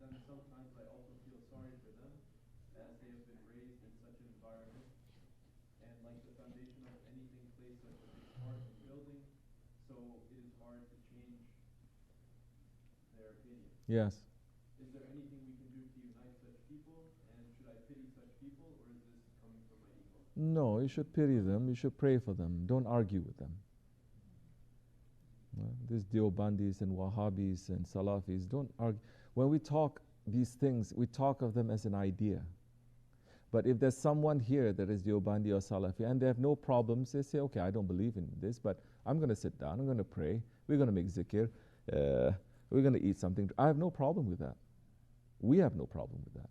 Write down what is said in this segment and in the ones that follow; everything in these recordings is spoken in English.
then sometimes I also feel sorry for them as they have been raised in such an environment. And like the foundation of anything plays such a big part in building, so it is hard to change their opinion. Yes. Is there anything we can do to unite such people? And should I pity such people, or is this coming from my ego? No, you should pity them. You should pray for them. Don't argue with them. These Deobandis and Wahhabis and Salafis, don't argue. When we talk these things, we talk of them as an idea. But if there's someone here that is Deobandi or Salafi and they have no problems, they say, okay, I don't believe in this, but I'm going to sit down, I'm going to pray, we're going to make zikr, we're going to eat something. I have no problem with that. We have no problem with that.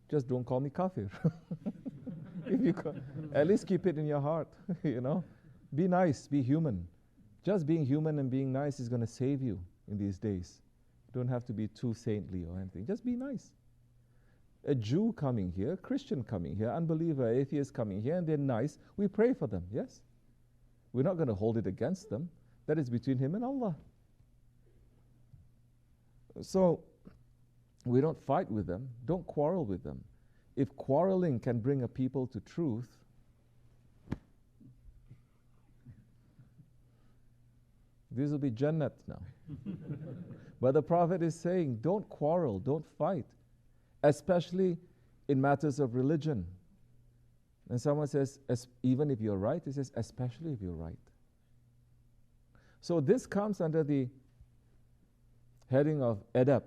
Just don't call me kafir. If you at least keep it in your heart, you know. Be nice, be human. Just being human and being nice is going to save you in these days. You don't have to be too saintly or anything. Just be nice. A Jew coming here, Christian coming here, unbeliever, atheist coming here, and they're nice, we pray for them, yes? We're not going to hold it against them. That is between him and Allah. So, we don't fight with them. Don't quarrel with them. If quarreling can bring a people to truth, this will be Jannat now. But the Prophet is saying, don't quarrel, don't fight, especially in matters of religion. And someone says, even if you're right, he says, especially if you're right. So this comes under the heading of adab.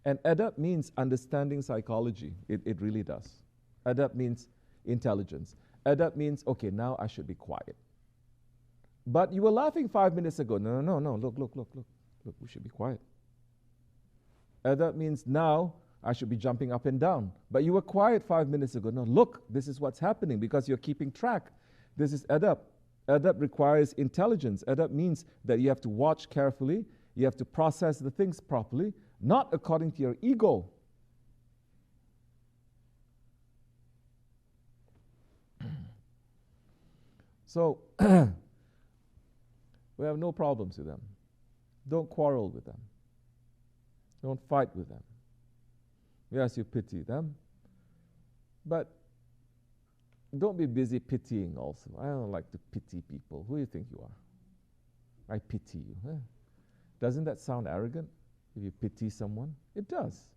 And adab means understanding psychology. It really does. Adab means intelligence. Adab means, okay, now I should be quiet. But you were laughing 5 minutes ago. No, look, we should be quiet. Adab means now I should be jumping up and down. But you were quiet 5 minutes ago. No, look, this is what's happening because you're keeping track. This is adab. Adab requires intelligence. Adab means that you have to watch carefully, you have to process the things properly, not according to your ego. So, we have no problems with them. Don't quarrel with them. Don't fight with them. Yes, you pity them, but don't be busy pitying also. I don't like to pity people. Who do you think you are? I pity you. Huh? Doesn't that sound arrogant? If you pity someone, it does.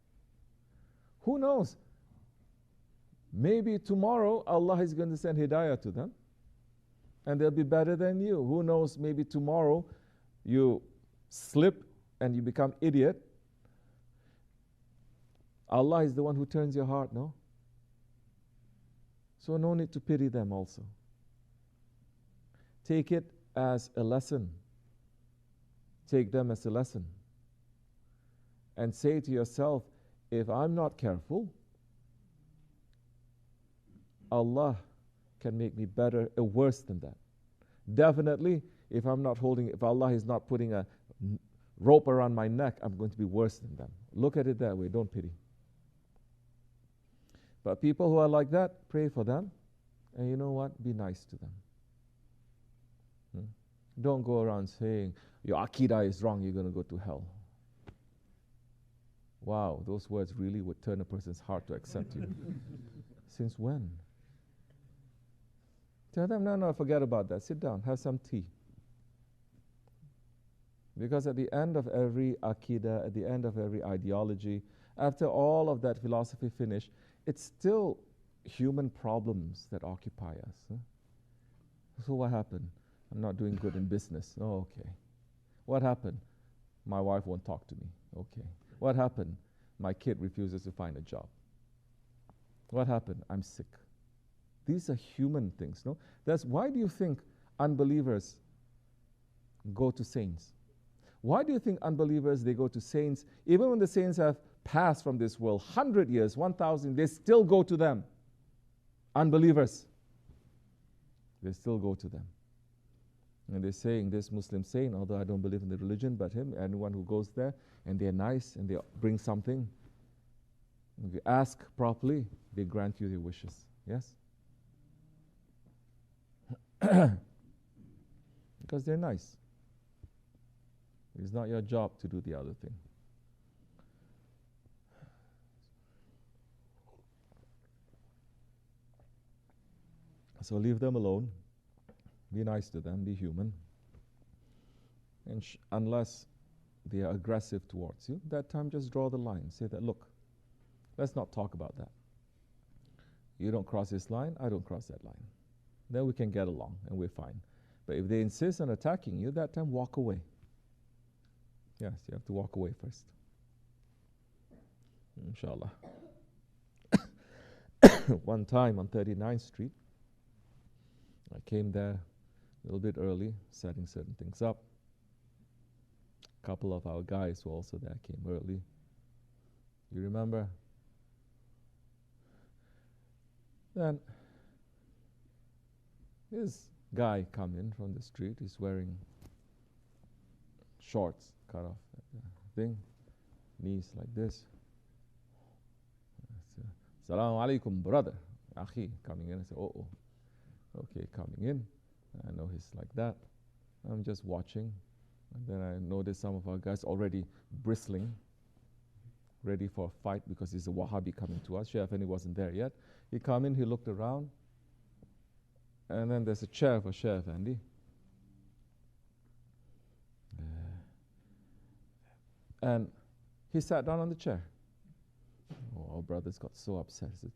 Who knows? Maybe tomorrow Allah is going to send hidayah to them and they'll be better than you. Who knows? Maybe tomorrow you slip and you become idiot. Allah is the one who turns your heart, no? So no need to pity them also. Take it as a lesson. Take them as a lesson. And say to yourself, if I'm not careful, Allah can make me better or worse than that. Definitely, if Allah is not putting a rope around my neck, I'm going to be worse than them. Look at it that way, don't pity. But people who are like that, pray for them, and you know what? Be nice to them. Don't go around saying, your Aqidah is wrong, you're going to go to hell. Wow, those words really would turn a person's heart to accept you. Since when? Tell them, no, forget about that. Sit down, have some tea. Because at the end of every Aqidah, at the end of every ideology, after all of that philosophy finished, it's still human problems that occupy us. Huh? So what happened? I'm not doing good in business. Oh, okay. What happened? My wife won't talk to me. Okay. What happened? My kid refuses to find a job. What happened? I'm sick. These are human things, no? That's why do you think unbelievers go to saints? Why do you think unbelievers, they go to saints, even when the saints have passed from this world, 100 years, 1,000, they still go to them. Unbelievers, they still go to them. And they're saying, this Muslim saint, although I don't believe in the religion, but him, anyone who goes there, and they're nice, and they bring something, if you ask properly, they grant you your wishes. Yes? Because they're nice. It's not your job to do the other thing. So leave them alone. Be nice to them. Be human. And unless they are aggressive towards you, that time just draw the line. Say that, look, let's not talk about that. You don't cross this line, I don't cross that line. Then we can get along and we're fine. But if they insist on attacking you, that time walk away. Yes, you have to walk away first. Inshallah. One time on 39th Street, I came there a little bit early, setting certain things up. A couple of our guys who also there came early. You remember? Then this guy come in from the street. He's wearing shorts, cut off thing, knees like this. Assalamu alaikum, brother. Akhi, coming in. I say, oh. Okay, coming in. I know he's like that. I'm just watching. And then I noticed some of our guys already bristling, ready for a fight because he's a Wahhabi coming to us. Shaykh Effendi wasn't there yet. He come in, he looked around, and then there's a chair for Shaykh Effendi. And he sat down on the chair. Oh, our brothers got so upset. He said,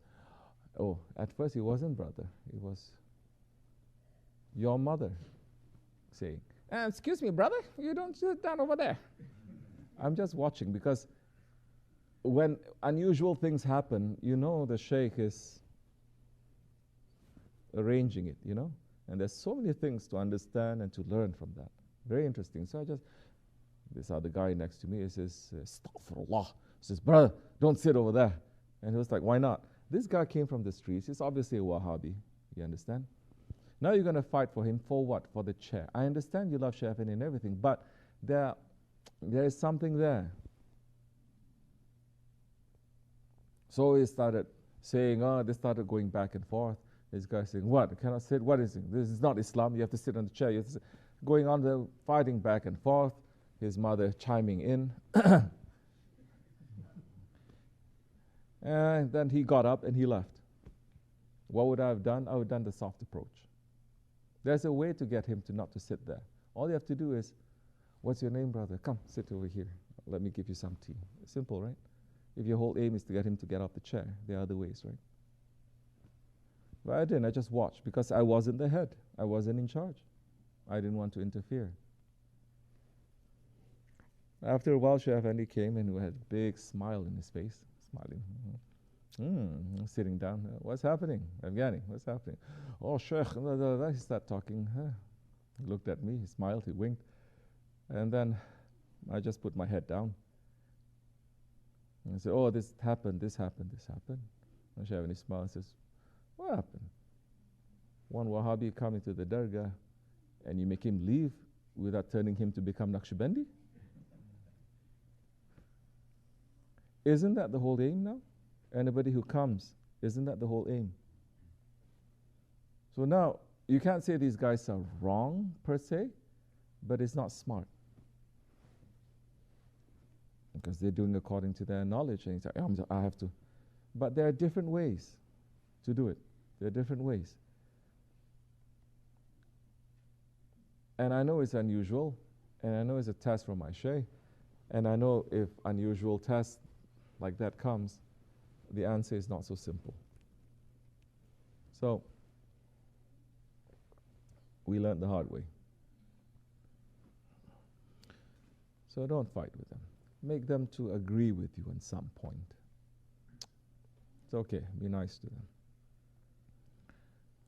oh, at first he wasn't brother. It was your mother saying, excuse me, brother, you don't sit down over there. I'm just watching because when unusual things happen, you know the sheikh is arranging it, you know? And there's so many things to understand and to learn from that. Very interesting. So this other guy next to me, he says, Astaghfirullah. He says, brother, don't sit over there. And he was like, why not? This guy came from the streets. He's obviously a Wahhabi. You understand? Now you're going to fight for him for what? For the chair. I understand you love Shaykh Effendi and everything, but there is something there. So he started saying, they started going back and forth. This guy saying, what? I cannot sit. What is it? This is not Islam. You have to sit on the chair. You have to sit. Going on, the fighting back and forth. His mother chiming in. And then he got up and he left. What would I have done? I would have done the soft approach. There's a way to get him to not to sit there. All you have to do is, what's your name, brother? Come, sit over here. Let me give you some tea. Simple, right? If your whole aim is to get him to get off the chair, there are other ways, right? But I didn't. I just watched because I wasn't the head. I wasn't in charge. I didn't want to interfere. After a while, Shaykh Effendi came and he had a big smile in his face, smiling. Sitting down. What's happening? Afghani, what's happening? Oh, Shaykh, he started talking. He looked at me, he smiled, he winked. And then I just put my head down. And I said, oh, this happened, this happened, this happened. And Shaykh Effendi smiled and says, what happened? One Wahhabi coming to the dargah and you make him leave without turning him to become Naqshbandi? Isn't that the whole aim now? Anybody who comes, isn't that the whole aim? So now, you can't say these guys are wrong per se, but it's not smart. Because they're doing according to their knowledge, and it's like, I have to. But there are different ways to do it. There are different ways. And I know it's unusual, and I know it's a test from my shaykh, and I know if unusual test like that comes, the answer is not so simple. So, we learned the hard way. So don't fight with them. Make them to agree with you at some point. It's okay, be nice to them.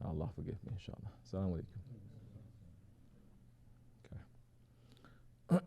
Allah forgive me, inshallah. Assalamu alaikum. Okay.